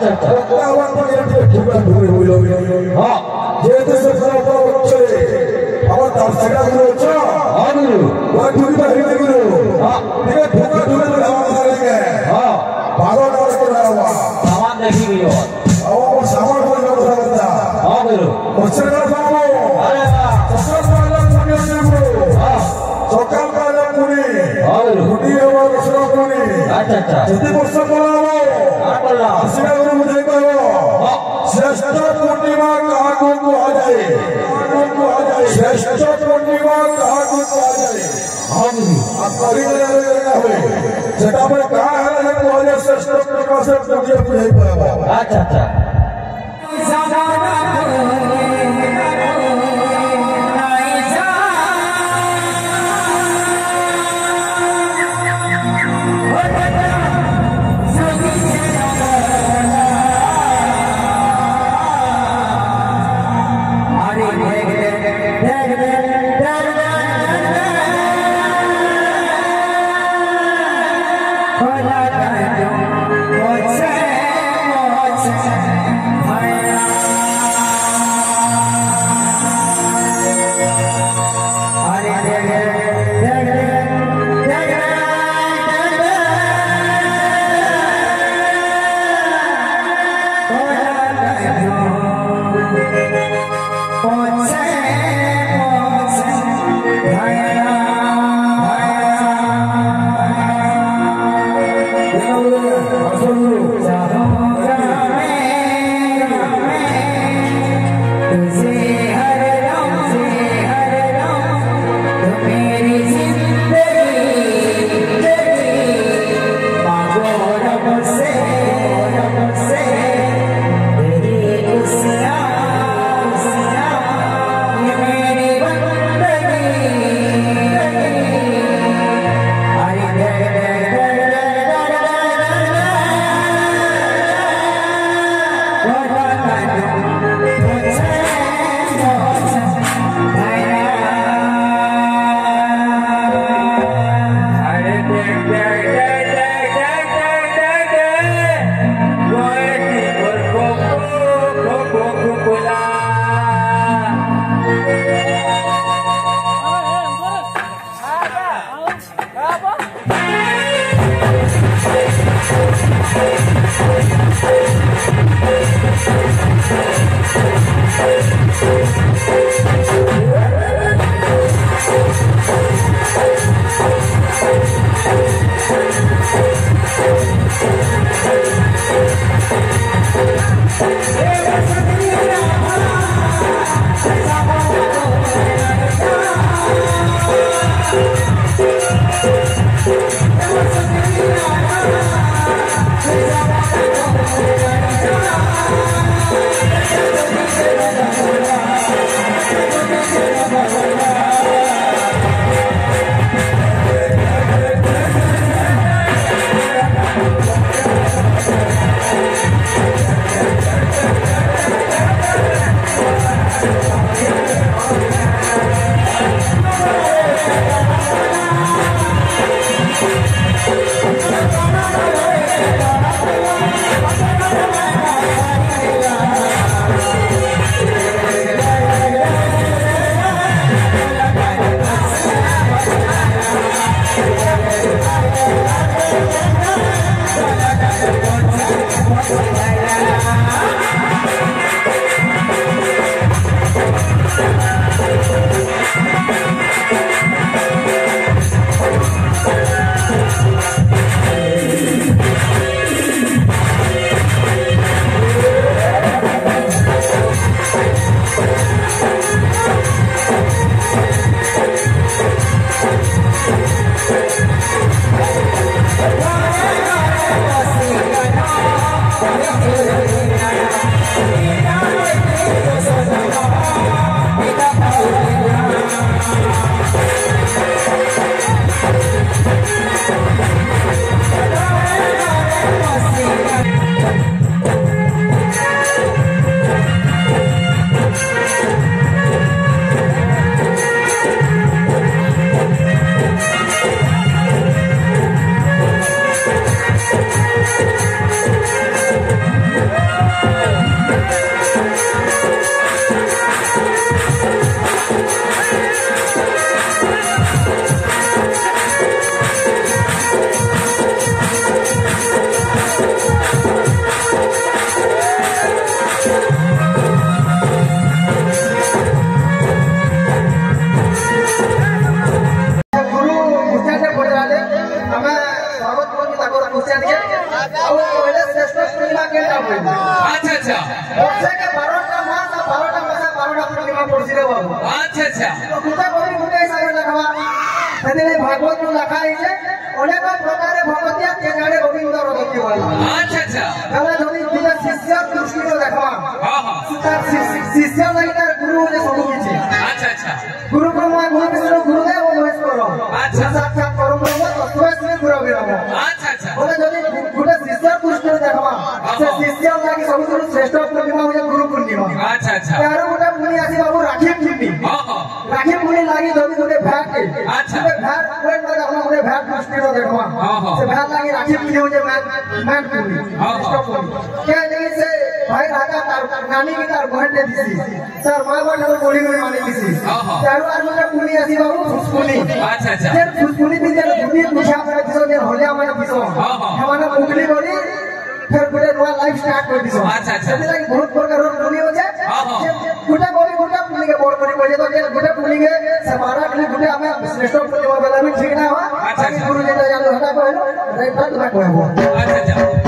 Kawan pengen juga dulu jadi sesuatu ciri awak tak sedar dulu waktu kita hidup dulu dia bukan dulu awak lagi baron awak berlawa saman देखी गई हो awak saman pun tak berlawa masyarakat kamu sokal malam punya dulu sokal malam punya punya awak masyarakat punya jadi bosan berlawa Asal guru मुझे कहो श्रेष्ठ पूर्णिमा कहाँ को आ जाए श्रेष्ठ पूर्णिमा कहाँ को आ जाए हम कभी नहीं हुए सेटा पर कहाँ है ना को आ जाए श्रेष्ठ पूर्णिमा से मुझे पूछे पाया अच्छा हमें स्वागत करी ताको क्वेश्चन के और पहले श्रेष्ठ पूर्णिमा केटा होई अच्छा अच्छा वर्षे के 12टा मास 12टा पूर्णिमा पड़सी रे बाबू अच्छा अच्छा तो कुटा करी कुटा हिसाब लखवा सेने भागवत में लिखा है जे अनेक प्रकार भगवतिया के जाने गोविंद रगति होई अच्छा अच्छा कला जदी दिना शिष्य दृष्टि को देखवा हां हां शिष्य नहीं तार गुरु ने सब किछि अच्छा अच्छा गुरु ब्रह्मा गुरु विष्णु गुरुदेव महेश्वर अच्छा साक्षात परम ब्रह्म तत्वस्मी गुरु विरम अच्छा अच्छा बोले जदी गुटे शिष्य दृष्टि देखवा से शिष्य लागी सबुठ श्रेष्ठ पूर्णिमा हो गुरु पूर्णिमा अच्छा अच्छा यार गुटे पुनी आसी बाबू राखी पूर्णिमा हां हां राखी पुनी लागी जदी गुटे भैट के अच्छा भैट कोई न देखला गुटे भैट दृष्टि को देखवा से भैट लागी राखी पुनी हो जे मैन पुनी श्रेष्ठ पूर्णिमा के नहीं से भाई राजा तार नानी की तार बहन ने दिसी तार मां बाप ने बोली में मानी दिसी चारों आर में पुनी आसी बाबू फुसपुनी अच्छा अच्छा जे फुसपुनी दिन जे बुद्धि पूछा करे दिसो जे होलिया माने दिसो हमारा मुगली बोली फिर गुटे नया लाइफ स्टार्ट कर दिसो अच्छा अच्छा से लागी बहुत प्रकार रो पुनी हो जाए गुटे बोली गुटे पुनी के बोल करी बोले तो जे गुटे पुनी के से 12 के गुटे हमें श्रेष्ठ पूर्णिमा वाला में ठीक ना हुआ अच्छा अच्छा गुरु जी ने जानो हटा कहलो राइट ना कहबो अच्छा अच्छा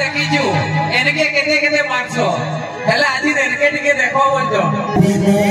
देखीचु एनके केते केते मार्क्स हेला आदि एनके टिके देखो बोलजो Yeah.